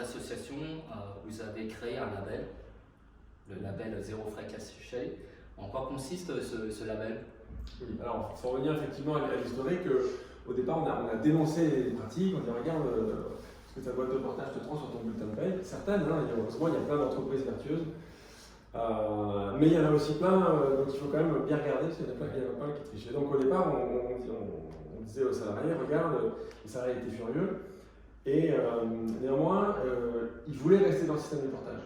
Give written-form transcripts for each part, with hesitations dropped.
l'association, vous avez créé un label, le label Zéro Frais Caché. En quoi consiste ce label? Oui, alors il faut revenir effectivement à l'historique. Au départ, on a dénoncé les pratiques, on dit regarde ce que ta boîte de portage te prend sur ton bulletin de paye. Certaines, heureusement, il y a plein d'entreprises vertueuses. Mais il y en a aussi plein, donc il faut quand même bien regarder, parce qu'il y en a plein qui trichent. Et donc au départ, on disait aux salariés, regarde, les salariés étaient furieux, et néanmoins, ils voulaient rester dans le système de portage.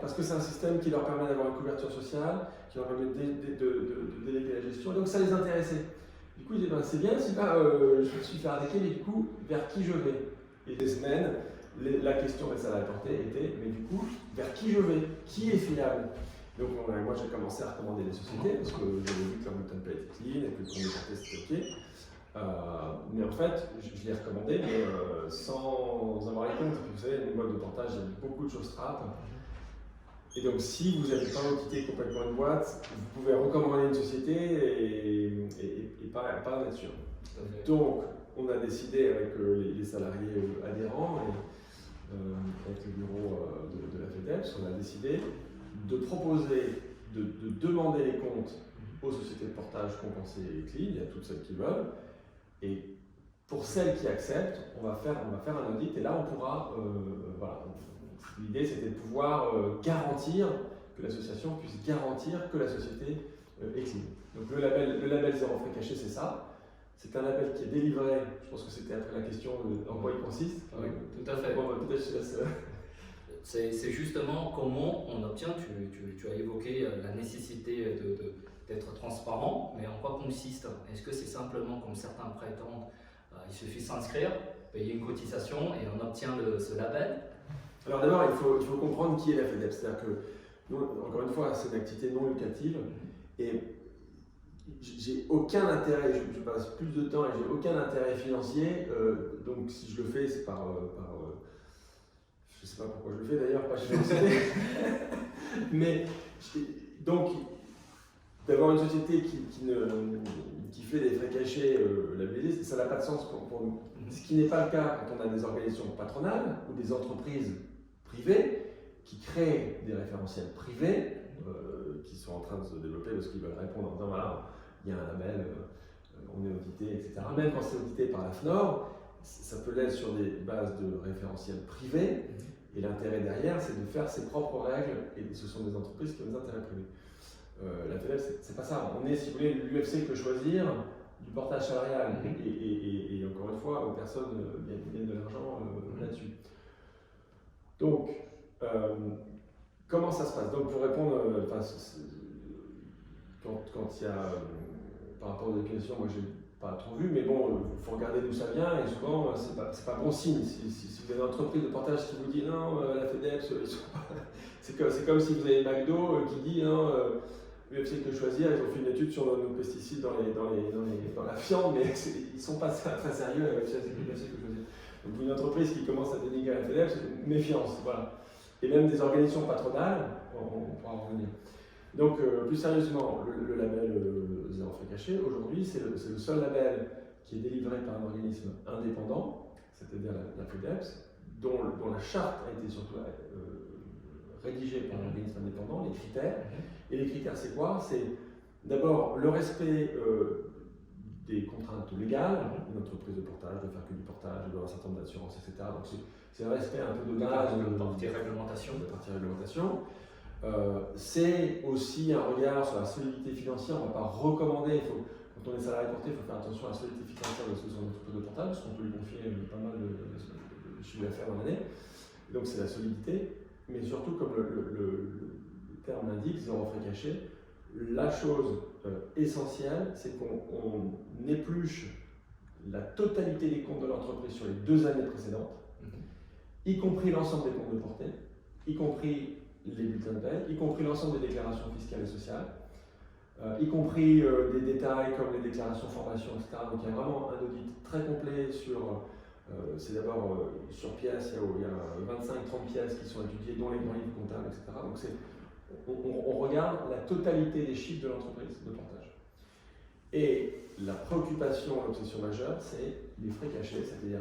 Parce que c'est un système qui leur permet d'avoir une couverture sociale, qui leur permet de déléguer la gestion, et donc ça les intéressait. Du coup, ils disaient, ben, c'est bien si là, je me suis fait arnaquer, mais du coup, vers qui je vais? Et des semaines, la question des salariés portés était, mais du coup, vers qui je vais? Qui est fiable? Donc moi j'ai commencé à recommander des sociétés parce que j'avais vu que leur bulletin de paie était clean et que le compte de portée c'était OK. Mais en fait, je l'ai recommandé, mais sans avoir les comptes. Vous savez, une boîte de portage, il y a beaucoup de choses trappes. Et donc si vous n'avez pas quitté complètement une boîte, vous pouvez recommander une société et pas être sûr. Donc on a décidé avec les salariés adhérents et avec le bureau de la FEDEPS, on a décidé de proposer, de demander les comptes aux sociétés de portage compensées et clean, il y a toutes celles qui veulent, et pour celles qui acceptent, on va faire un audit et là on pourra, voilà, l'idée c'était de pouvoir garantir, que l'association puisse garantir que la société est clean. Donc le label Zéro Frais Caché, c'est ça. C'est un label qui est délivré, je pense que c'était après la question de en quoi il consiste. Oui, tout à fait. Bon, peut-être je te laisse. C'est justement comment on obtient, tu as évoqué la nécessité d'être transparent, mais en quoi consiste? Est-ce que c'est simplement comme certains prétendent, il suffit de s'inscrire, payer une cotisation et on obtient ce label? Alors d'abord, il faut comprendre qui est la FEDEPS. C'est-à-dire que, nous, encore une fois, c'est une activité non locative et j'ai aucun intérêt, je passe plus de temps et j'ai aucun intérêt financier, donc si je le fais, c'est par je ne sais pas pourquoi je le fais d'ailleurs, pas chez la société. Mais donc, d'avoir une société qui fait des frais cachés labellisés, ça n'a pas de sens pour nous. Ce qui n'est pas le cas quand on a des organisations patronales ou des entreprises privées qui créent des référentiels privés qui sont en train de se développer parce qu'ils veulent répondre en disant voilà, il y a un label, on est audité, etc. Même quand c'est audité par la FNOR, ça peut l'être sur des bases de référentiels privés. Et l'intérêt derrière, c'est de faire ses propres règles, et ce sont des entreprises qui ont des intérêts privés. La FEDEPS, c'est pas ça. On est, si vous voulez, l'UFC que choisir du portage salarial. Et encore une fois, personne gagne de l'argent là-dessus. Donc, comment ça se passe? Donc, pour répondre, quand il y a, par rapport aux questions, moi j'ai pas trop vu, mais bon, il faut regarder d'où ça vient, et souvent, c'est pas bon signe. Si vous avez une entreprise de portage qui vous dit non, la FEDEPS, c'est comme si vous avez McDo qui dit non, l'UFC que choisir, ils ont fait une étude sur nos pesticides dans la viande, mais ils sont pas très sérieux avec l'UFC que choisir. Donc une entreprise qui commence à dénigrer la FEDEPS, méfiance, voilà. Et même des organisations patronales, on pourra en revenir. Donc, plus sérieusement, le label Zéro Frais Caché, aujourd'hui, c'est le seul label qui est délivré par un organisme indépendant, c'est-à-dire la FEDEPS, dont la charte a été surtout rédigée par un organisme indépendant, les critères. Et les critères, c'est quoi? C'est d'abord le respect des contraintes légales, une entreprise de portage, de faire que du portage, de avoir un certain nombre d'assurances, etc. Donc, c'est un respect un peu de base de partie réglementation. C'est aussi un regard sur la solidité financière. On ne va pas recommander, quand on est salarié porté, il faut faire attention à la solidité financière de son entreprise de portage, parce qu'on peut lui confier pas mal de chiffre d'affaires dans l'année. Donc c'est la solidité, mais surtout, comme le terme l'indique, Zéro Frais Caché, la chose essentielle, c'est qu'on épluche la totalité des comptes de l'entreprise sur les 2 années précédentes, y compris l'ensemble des comptes de portée, y compris les bulletins de paie, y compris l'ensemble des déclarations fiscales et sociales, y compris des détails comme les déclarations formation, etc. Donc il y a vraiment un audit très complet sur, c'est d'abord sur pièces, il y a 25-30 pièces qui sont étudiées, dont les grands livres comptables, etc. Donc on regarde la totalité des chiffres de l'entreprise de portage. Et la préoccupation, l'obsession majeure, c'est les frais cachés, c'est-à-dire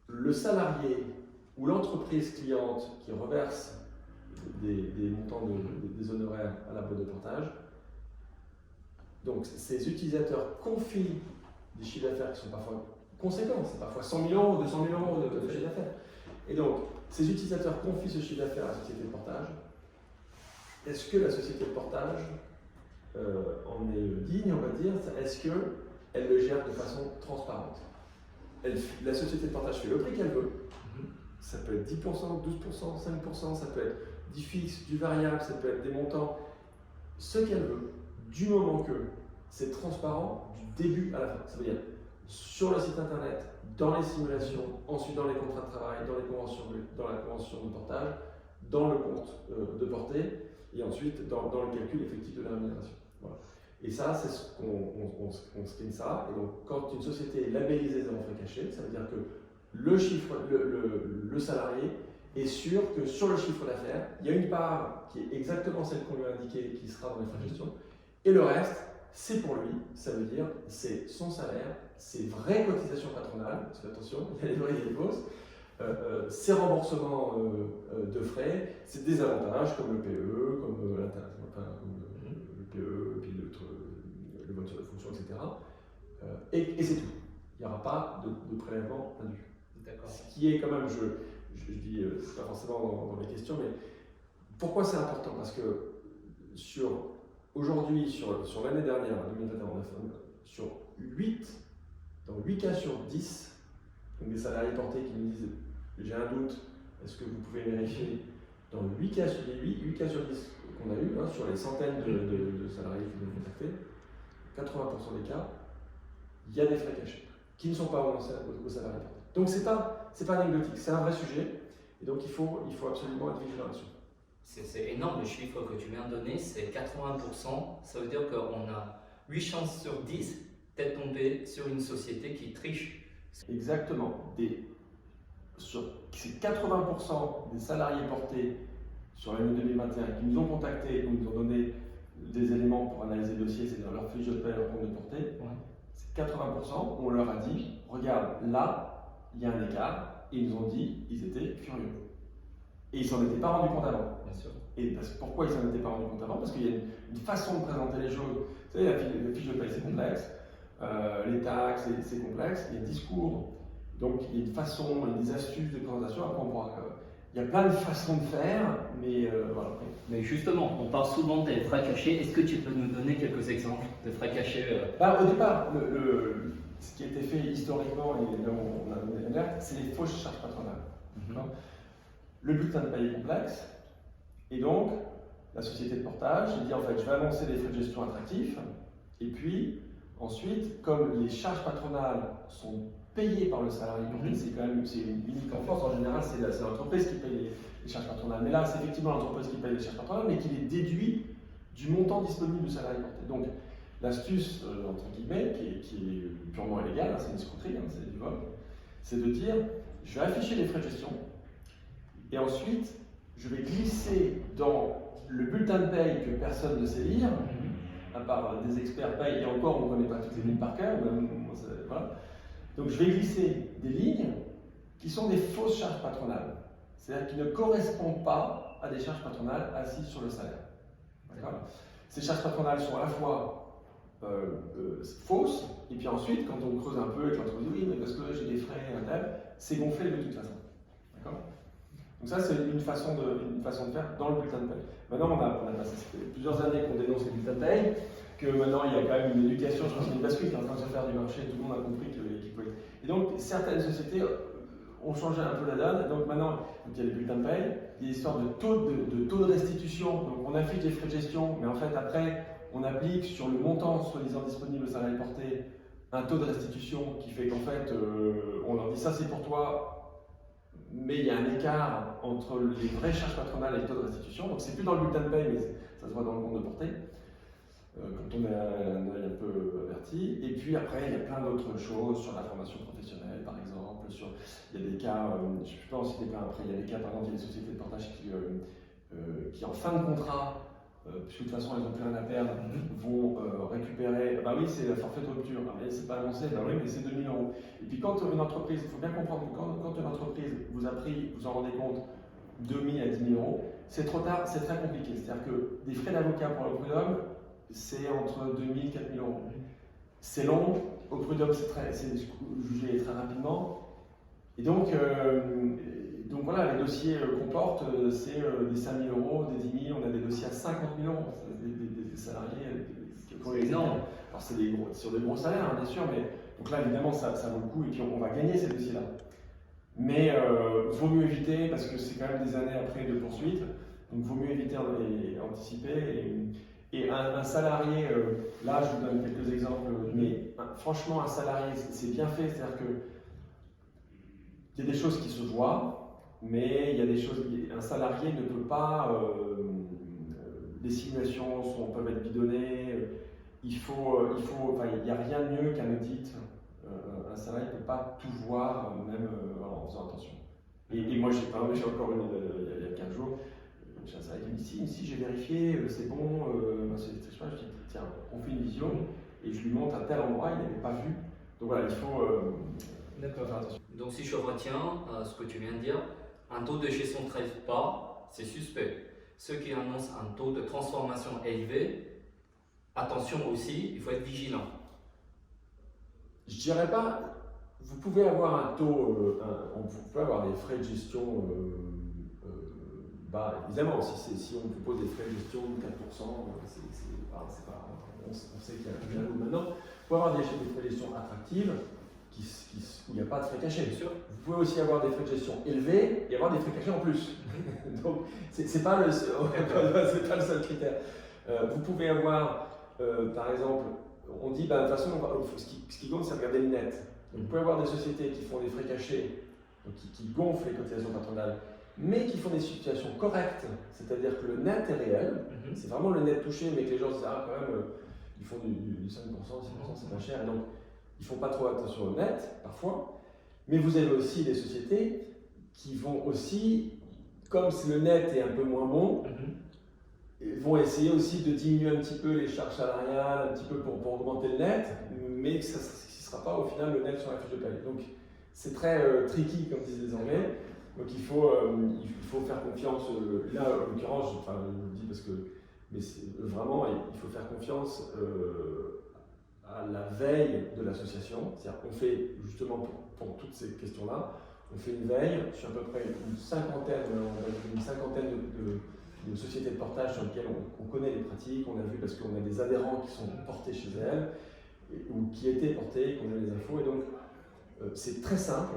le salarié ou l'entreprise cliente qui reverse des montants des honoraires à la boîte de portage. Donc ces utilisateurs confient des chiffres d'affaires qui sont parfois conséquents, c'est parfois 100 000 euros, 200 000 euros de chiffre d'affaires. Et donc ces utilisateurs confient ce chiffre d'affaires à la société de portage. Est-ce que la société de portage en est digne, on va dire? Est-ce qu'elle le gère de façon transparente? La société de portage fait le prix qu'elle veut. Ça peut être 10%, 12%, 5%, ça peut être du fixe, du variable, ça peut être des montants, ce qu'elle veut, du moment que c'est transparent du début à la fin. Ça veut dire sur le site internet, dans les simulations, ensuite dans les contrats de travail, dans la convention de portage, dans le compte de portée, et ensuite dans le calcul effectif de la rémunération. Voilà. Et ça, c'est ce qu'on screen ça. Et donc, quand une société est labellisée zéro frais caché, ça veut dire que le salarié est sûr que sur le chiffre d'affaires, il y a une part qui est exactement celle qu'on lui a indiquée, qui sera dans les frais de gestion, et le reste, c'est pour lui. Ça veut dire c'est son salaire, ses vraies cotisations patronales, parce que attention, il y a les vraies et les fausses, ses remboursements de frais, c'est des avantages comme le PE, comme le PE, puis le voiture de fonction, etc. Et c'est tout. Il n'y aura pas de prélèvement indu. D'accord. Ce qui est quand même, je dis, c'est pas forcément dans les questions, mais pourquoi c'est important? Parce que aujourd'hui, sur l'année dernière, 2021, on a fait dans 8 cas sur 10, donc des salariés portés qui nous disent j'ai un doute, est-ce que vous pouvez vérifier? Dans 8 cas sur 10 qu'on a eu, sur les centaines de salariés qui nous ont contactés, 80% des cas, il y a des frais cachés qui ne sont pas renoncés aux salariés portés. Donc c'est pas anecdotique, c'est un vrai sujet, et donc il faut absolument être vigilant là-dessus. C'est énorme le chiffre que tu viens de donner, c'est 80%, ça veut dire qu'on a 8 chances sur 10 d'être tombé sur une société qui triche. Exactement. C'est 80% des salariés portés sur l'année 2021 qui nous ont contactés, qui nous ont donné des éléments pour analyser le dossier, c'est-à-dire leur fiche de paie, leur compte de portée. Ouais. C'est 80%, on leur a dit, regarde, là, il y a un écart, et ils nous ont dit, ils étaient curieux. Et ils s'en étaient pas rendus compte avant. Bien sûr. Et pourquoi ils s'en étaient pas rendus compte avant? Parce qu'il y a une façon de présenter les choses. Vous savez, la fiche de paie, c'est complexe, les taxes, c'est complexe, il y a un discours. Donc il y a une façon, il y a des astuces de présentation. Après, il y a plein de façons de faire, mais voilà. Mais justement, on parle souvent des frais cachés. Est-ce que tu peux nous donner quelques exemples de frais cachés Au départ, ce qui a été fait historiquement, et là on a donné l'alerte, c'est les fausses charges patronales. Le bulletin de paie est complexe, et donc la société de portage dit en fait je vais annoncer des frais de gestion attractifs, et puis ensuite, comme les charges patronales sont payées par le salarié, c'est unique en France, en général c'est l'entreprise qui paye les charges patronales, mais là c'est effectivement l'entreprise qui paye les charges patronales, mais qui les déduit du montant disponible du salarié porté. Donc l'astuce, entre guillemets, qui est purement illégale, c'est une escroquerie, c'est du vol, c'est de dire je vais afficher les frais de gestion, et ensuite je vais glisser dans le bulletin de paye que personne ne sait lire, à part des experts paye, et encore on ne connaît pas toutes les lignes par cœur, voilà. Donc je vais glisser des lignes qui sont des fausses charges patronales, c'est-à-dire qui ne correspondent pas à des charges patronales assises sur le salaire. Ces charges patronales sont à la fois fausses, et puis ensuite, quand on creuse un peu et que l'entreprise dit oui, mais parce que j'ai des frais, c'est gonflé de toute façon. Donc ça, c'est une façon de faire dans le bulletin de paie. Maintenant, on a passé plusieurs années qu'on dénonce les bulletins de paie, que maintenant il y a quand même une éducation, je pense qu'il y a une bascule qui est en train de se faire du marché, tout le monde a compris qu'il faut être. Et donc, certaines sociétés ont changé un peu la donne, donc maintenant, il y a les bulletins de paie, il y a des histoires de taux de restitution, donc on affiche les frais de gestion, mais en fait après, on applique sur le montant soi-disant disponible au salarié porté un taux de restitution qui fait qu'en fait, on leur dit ça c'est pour toi, mais il y a un écart entre les vraies charges patronales et le taux de restitution, donc c'est plus dans le bulletin de paie, mais ça se voit dans le compte de portée, quand on est un œil un peu averti. Et puis après, il y a plein d'autres choses sur la formation professionnelle, par exemple, il y a des cas, je ne peux pas en citer plein après, il y a des cas, par exemple, il y a des sociétés de portage qui en fin de contrat, puisque de toute façon ils n'ont plus rien à perdre, vont récupérer. Bah oui, c'est la forfait de rupture. Ah, mais c'est pas annoncé, bah oui, mais c'est 2 000 euros. Et puis quand une entreprise, il faut bien comprendre que quand une entreprise vous a pris, vous en rendez compte, 2 000 à 10 000 euros, c'est trop tard, c'est très compliqué. C'est-à-dire que des frais d'avocat pour le prud'homme, c'est entre 2 000 et 4 000 euros. C'est long, au prud'homme c'est jugé très rapidement. Et donc voilà, les dossiers qu'on porte, c'est des 5 000 euros, des 10 000, on a des dossiers à 50 000 euros, des salariés qui ont les énormes. Alors c'est sur des gros salaires, hein, bien sûr, mais donc là évidemment ça vaut le coup et puis on va gagner ces dossiers-là. Mais vaut mieux éviter parce que c'est quand même des années après de poursuite, donc vaut mieux éviter et anticiper. Et un salarié, là je vous donne quelques exemples, mais franchement un salarié c'est bien fait, c'est-à-dire que il y a des choses qui se voient, mais il y a des choses. Un salarié ne peut pas. Les simulations peuvent être bidonnées. Il n'y a rien de mieux qu'un audit. Un salarié ne peut pas tout voir, même en faisant attention. Et moi, j'ai encore une il y a 15 jours. J'ai un salarié qui me dit si j'ai vérifié, c'est bon. Je dis tiens, on fait une vision et je lui montre à tel endroit, il n'avait pas vu. Donc voilà, il faut. D'accord. Donc si je retiens ce que tu viens de dire, un taux de gestion très bas, c'est suspect. Ceux qui annoncent un taux de transformation élevé, attention aussi, il faut être vigilant. Je dirais pas, vous pouvez avoir un taux, vous pouvez avoir des frais de gestion bas, évidemment, si on vous propose des frais de gestion de 4%, on sait qu'il y a un lot maintenant. Vous pouvez avoir des frais de gestion attractives, où il n'y a pas de frais cachés. Bien sûr. Vous pouvez aussi avoir des frais de gestion élevés et avoir des frais cachés en plus. Donc, c'est pas le seul critère. Vous pouvez avoir, par exemple, on dit, de toute façon, ce qui compte, c'est regarder le net. Donc, vous pouvez avoir des sociétés qui font des frais cachés, donc qui gonflent les cotisations patronales, mais qui font des situations correctes, c'est-à-dire que le net est réel, c'est vraiment le net touché, mais que les gens se disent, ah, quand même, ils font du 5%, 6%, c'est pas cher. Et donc, ils ne font pas trop attention au net, parfois, mais vous avez aussi des sociétés qui vont aussi, comme si le net est un peu moins bon, vont essayer aussi de diminuer un petit peu les charges salariales, un petit peu pour augmenter le net, mais que ce ne sera pas au final le net sur la fiche de paie. Donc c'est très tricky, comme disent les Anglais, donc il faut faire confiance, là en l'occurrence, je le dis parce que, mais vraiment, il faut faire confiance à la veille de l'association, c'est-à-dire qu'on fait justement pour toutes ces questions-là, on fait une veille sur à peu près une cinquantaine de sociétés de portage sur lesquelles on connaît les pratiques, on a vu parce qu'on a des adhérents qui sont portés chez elles, ou qui étaient portés, qu'on a les infos, et donc c'est très simple,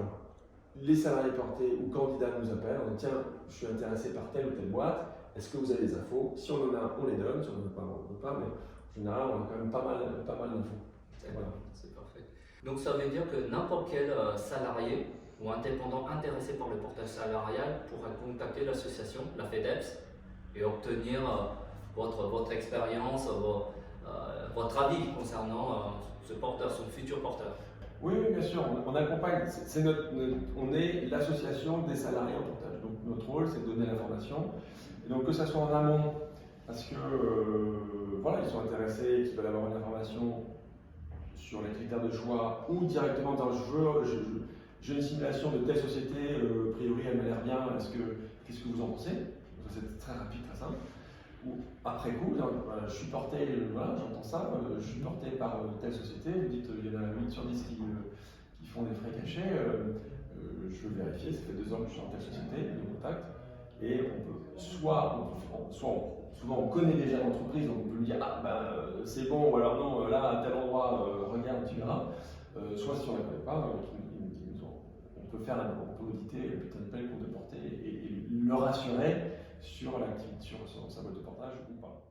les salariés portés ou candidats nous appellent, on dit tiens, je suis intéressé par telle ou telle boîte, est-ce que vous avez des infos? Si on en a, on les donne, si on n'en a pas, on ne veut pas, mais en général, on a quand même pas mal d'infos. Voilà. C'est parfait. Donc ça veut dire que n'importe quel salarié ou indépendant intéressé par le portage salarial pourra contacter l'association, la FEDEPS, et obtenir votre expérience, votre avis concernant ce porteur, son futur porteur. Oui, bien sûr, on accompagne, on est l'association des salariés en portage. Donc notre rôle, c'est de donner l'information. Et donc que ça soit en amont, parce que voilà, ils sont intéressés, qu'ils veulent avoir une information sur les critères de choix, ou directement dans j'ai une simulation de telle société, a priori elle m'a l'air bien, qu'est-ce que vous en pensez? C'est très rapide, très simple. Ou après coup, je suis porté, voilà, j'entends ça, je suis porté par telle société, vous dites il y en a 8 sur 10 qui font des frais cachés, je veux vérifier, ça fait 2 ans que je suis dans telle société, de contact, et on peut souvent on connaît déjà l'entreprise, donc on peut lui dire ah ben c'est bon, ou alors non, là à tel endroit, regarde, tu verras. Soit si on ne la connaît pas, on peut auditer le putain de paie pour te porter et le rassurer sur sa boîte de portage ou pas.